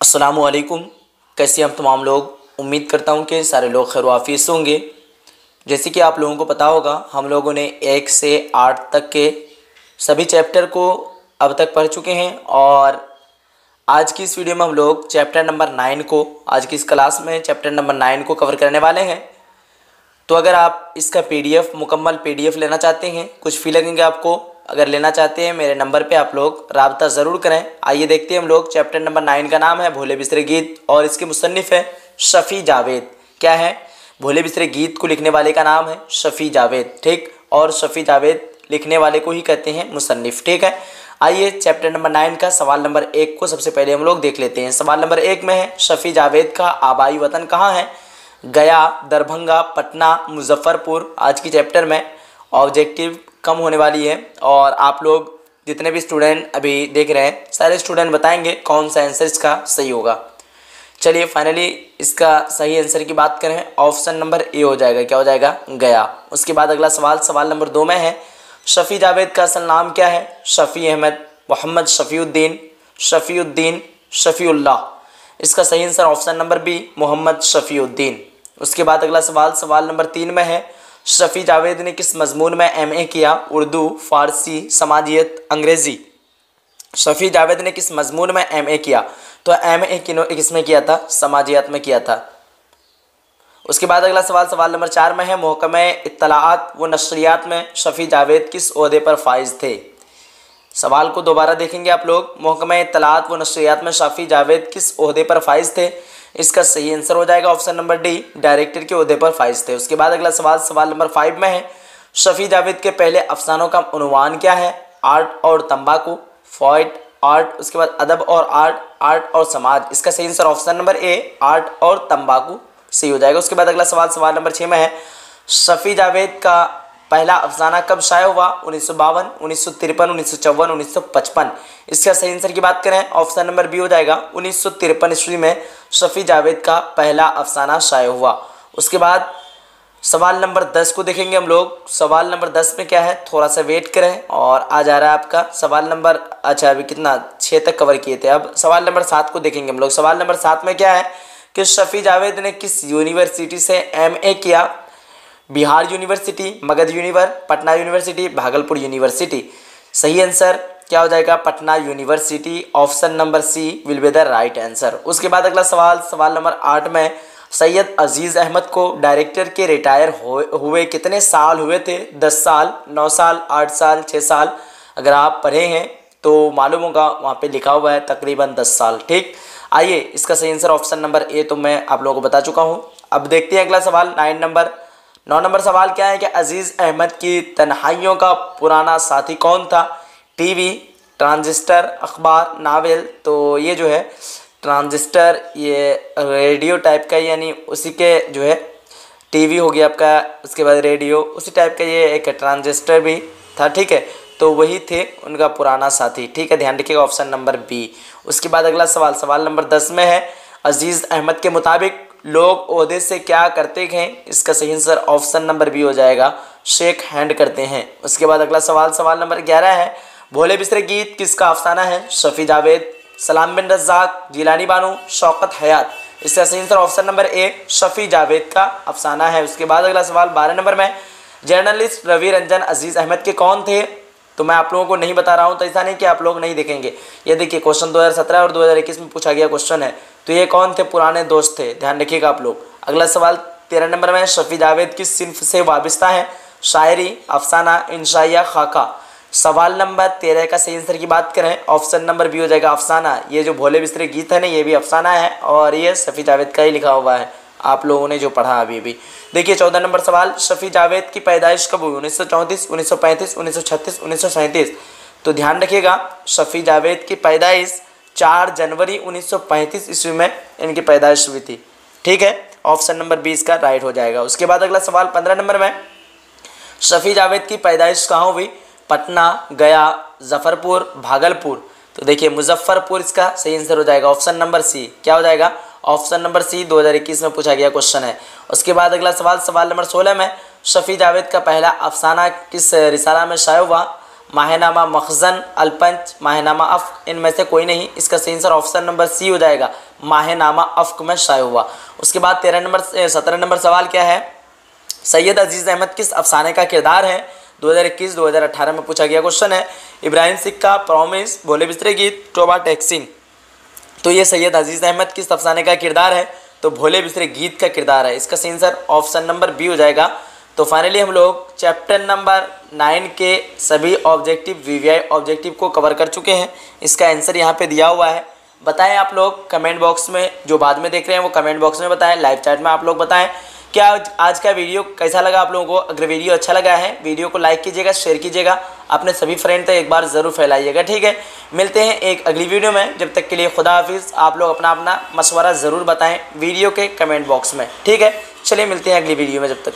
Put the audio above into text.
अस्सलामु अलैकुम। कैसे हम तमाम लोग, उम्मीद करता हूँ कि सारे लोग खैर वाफिस होंगे। जैसे कि आप लोगों को पता होगा, हम लोगों ने 1 से 8 तक के सभी चैप्टर को अब तक पढ़ चुके हैं और आज की इस वीडियो में हम लोग चैप्टर नंबर 9 को, आज की इस क्लास में चैप्टर नंबर 9 को कवर करने वाले हैं। तो अगर आप इसका PDF, मुकम्मल PDF लेना चाहते हैं, कुछ फ़ी लगेंगे आपको, अगर लेना चाहते हैं मेरे नंबर पे आप लोग राब्ता ज़रूर करें। आइए देखते हैं हम लोग। चैप्टर नंबर 9 का नाम है भोले बिसरे गीत और इसके मुसन्निफ़ है शफ़ी जावेद। क्या है? भोले बिसरे गीत को लिखने वाले का नाम है शफ़ी जावेद, ठीक। और शफ़ी जावेद लिखने वाले को ही कहते हैं मुसन्निफ़, ठीक है। आइए चैप्टर नंबर 9 का सवाल नंबर 1 को सबसे पहले हम लोग देख लेते हैं। सवाल नंबर 1 में है, शफ़ी जावेद का आबाई वतन कहाँ है? गया, दरभंगा, पटना, मुजफ्फरपुर। आज की चैप्टर में ऑब्जेक्टिव कम होने वाली है और आप लोग जितने भी स्टूडेंट अभी देख रहे हैं, सारे स्टूडेंट बताएंगे कौन सा आंसर इसका सही होगा। चलिए फाइनली इसका सही आंसर की बात करें, ऑप्शन नंबर ए हो जाएगा। क्या हो जाएगा? गया। उसके बाद अगला सवाल नंबर 2 में है, शफ़ी जावेद का असल नाम क्या है? शफ़ी अहमद, मोहम्मद शफ़ीउद्दीन, शफ़ीउद्दीन, शफ़ीउल्लाह। इसका सही answer option number B, Mohammad Shafiuddin. उसके बाद अगला सवाल नंबर 3 में है, शफ़ी जावेद ने किस मज़मून में MA किया? उर्दू, फ़ारसी, समाजियत, अंग्रेज़ी। शफ़ी जावेद ने किस मज़मून में MA किया? तो MA किसमें किया था? समाजियत में किया था। उसके बाद अगला सवाल नंबर 4 में है, महकमा इत्तलाआत व नशरियात में शफ़ी जावेद किस ओहदे पर फाइज थे? सवाल को दोबारा देखेंगे आप लोग। महकमा इत्तलाआत व नशरियात में शफ़ी जावेद किस ओहदे पर फाइज थे? इसका सही आंसर हो जाएगा ऑप्शन नंबर डी, डायरेक्टर के ओहदे पर फाइज थे। उसके बाद अगला सवाल नंबर 5 में है, शफ़ी जावेद के पहले अफसानों का उन्वान क्या है? आर्ट और तंबाकू, फॉइट, आर्ट, उसके बाद अदब और आर्ट, आर्ट और समाज। इसका सही answer option number A, art और तंबाकू सही हो जाएगा। उसके बाद अगला सवाल नंबर 6 में है, शफ़ी जावेद का पहला अफसाना कब शाया हुआ? 1952, 1953, 1954, 1955। इसका सही आंसर की बात करें, ऑप्शन नंबर बी हो जाएगा, 1953 ईस्वी में शफ़ी जावेद का पहला अफसाना शाया हुआ। उसके बाद सवाल नंबर 10 को देखेंगे हम लोग। सवाल नंबर 10 में क्या है, थोड़ा सा वेट करें और आ जा रहा है आपका सवाल नंबर, अच्छा अभी कितना 6 तक कवर किए थे, अब सवाल नंबर 7 को देखेंगे हम लोग। सवाल नंबर 7 में क्या है कि शफ़ी जावेद ने किस यूनिवर्सिटी से MA किया? Bihar university, Magadh university, Patna university, Bhagalpur university. सही आंसर क्या हो जाएगा? Patna university. Option number C will be the right answer. उसके बाद अगला सवाल नंबर 8 में, सैयद अजीज़ अहमद को डायरेक्टर के रिटायर हुए कितने साल हुए थे? 10 साल, 9 साल, 8 साल, 6 साल। अगर आप पढ़े हैं तो मालूम होगा, वहाँ पे लिखा हुआ है तकरीबन 10 साल, ठीक। आइए इसका सही आंसर ऑप्शन नंबर ए तो मैं आप लोगों को बता चुका हूँ। अब देखते हैं अगला सवाल 9 नंबर सवाल क्या है कि अजीज़ अहमद की तन्हाइयों का पुराना साथी कौन था? टीवी, ट्रांजिस्टर, अखबार, नावल। तो ये जो है ट्रांजिस्टर, ये रेडियो टाइप का, यानी उसी के जो है टीवी हो गया आपका, उसके बाद रेडियो, उसी टाइप का ये एक ट्रांजिस्टर भी था, ठीक है। तो वही थे उनका पुराना साथी, ठीक है, ध्यान रखिएगा ऑप्शन नंबर बी। उसके बाद अगला सवाल नंबर 10 में है, अजीज़ अहमद के मुताबिक लोग ओहदे से क्या करते हैं? इसका सही आंसर ऑप्शन नंबर बी हो जाएगा, शेक हैंड करते हैं। उसके बाद अगला सवाल नंबर 11 है, भोले बिसरे गीत किसका अफसाना है? शफ़ी जावेद, सलाम बिन रज़ाक, जिलानी बानो, शौकत हयात। इसका सही answer option number A, Shafi Javed का अफसाना है। उसके बाद अगला सवाल 12 नंबर में, जर्नलिस्ट रवि रंजन अजीज़ अहमद के कौन थे? तो मैं आप लोगों को नहीं बता रहा हूँ, तो ऐसा नहीं कि आप लोग नहीं देखेंगे। ये देखिए क्वेश्चन 2017 और 2021 में पूछा गया क्वेश्चन है, तो ये कौन थे? पुराने दोस्त थे, ध्यान रखिएगा आप लोग। अगला सवाल 13 नंबर में, शफ़ी जावेद किस सिन्फ से वाबस्ता है? शायरी, अफसाना, इंशाइया, खाका। सवाल नंबर 13 का सही आंसर की बात करें, ऑप्शन नंबर बी हो जाएगा, अफसाना। ये जो भोले बिसरे गीत है ना, ये भी अफसाना है और ये शफ़ी जावेद का ही लिखा हुआ है, आप लोगों ने जो पढ़ा अभी भी। देखिए 14 नंबर सवाल, शफ़ी जावेद की पैदाइश कब हुई? 1934, 1935, 1936, 1937। तो ध्यान रखिएगा, शफ़ी जावेद की पैदाइश 4 जनवरी 1935 ईस्वी में इनकी पैदाइश हुई थी, ठीक है। ऑप्शन नंबर 20 का राइट हो जाएगा। उसके बाद अगला सवाल 15 नंबर में, शफ़ी जावेद की पैदाइश कहाँ हुई? पटना, गया, जफरपुर, भागलपुर। तो देखिए मुजफ्फरपुर इसका सही आंसर हो जाएगा, ऑप्शन नंबर सी। क्या हो जाएगा? ऑप्शन नंबर सी, 2021 में पूछा गया क्वेश्चन है। उसके बाद अगला सवाल नंबर 16 में, शफ़ी जावेद का पहला अफसाना किस रिसाला में शाया हुआ? माहनामा मखजन, अलपंच, माहनामा अफ्क, इनमें से कोई नहीं। इसका सही आंसर ऑप्शन नंबर सी हो जाएगा, माहनामा अफ्क में शाये हुआ। उसके बाद 17 नंबर सवाल क्या है, सैयद अजीज़ अहमद किस अफसाने का किरदार है? 2021-2018 में पूछा गया क्वेश्चन है। इब्राहिम सिक्का, प्रॉमिस, भोले बिस्तरे गीत, टोबा टैक्सिंग। तो ये सैयद अजीज़ अहमद किस अफसाने का किरदार है? तो भोले बिस्तरे गीत का किरदार है। इसका सही आंसर ऑप्शन नंबर बी हो जाएगा। तो फाइनली हम लोग चैप्टर नंबर 9 के सभी ऑब्जेक्टिव वीवीआई ऑब्जेक्टिव को कवर कर चुके हैं। इसका आंसर यहाँ पे दिया हुआ है। बताएं आप लोग कमेंट बॉक्स में, जो बाद में देख रहे हैं वो कमेंट बॉक्स में बताएं, लाइव चैट में आप लोग बताएं क्या आज का वीडियो कैसा लगा आप लोगों को। अगर वीडियो अच्छा लगा है वीडियो को लाइक कीजिएगा, शेयर कीजिएगा, अपने सभी फ्रेंड तक एक बार ज़रूर फैलाइएगा, ठीक है। मिलते हैं एक अगली वीडियो में, जब तक के लिए खुदा हाफिज़। आप लोग अपना अपना मशवरा ज़रूर बताएं वीडियो के कमेंट बॉक्स में, ठीक है। चलिए मिलते हैं अगली वीडियो में, जब तक।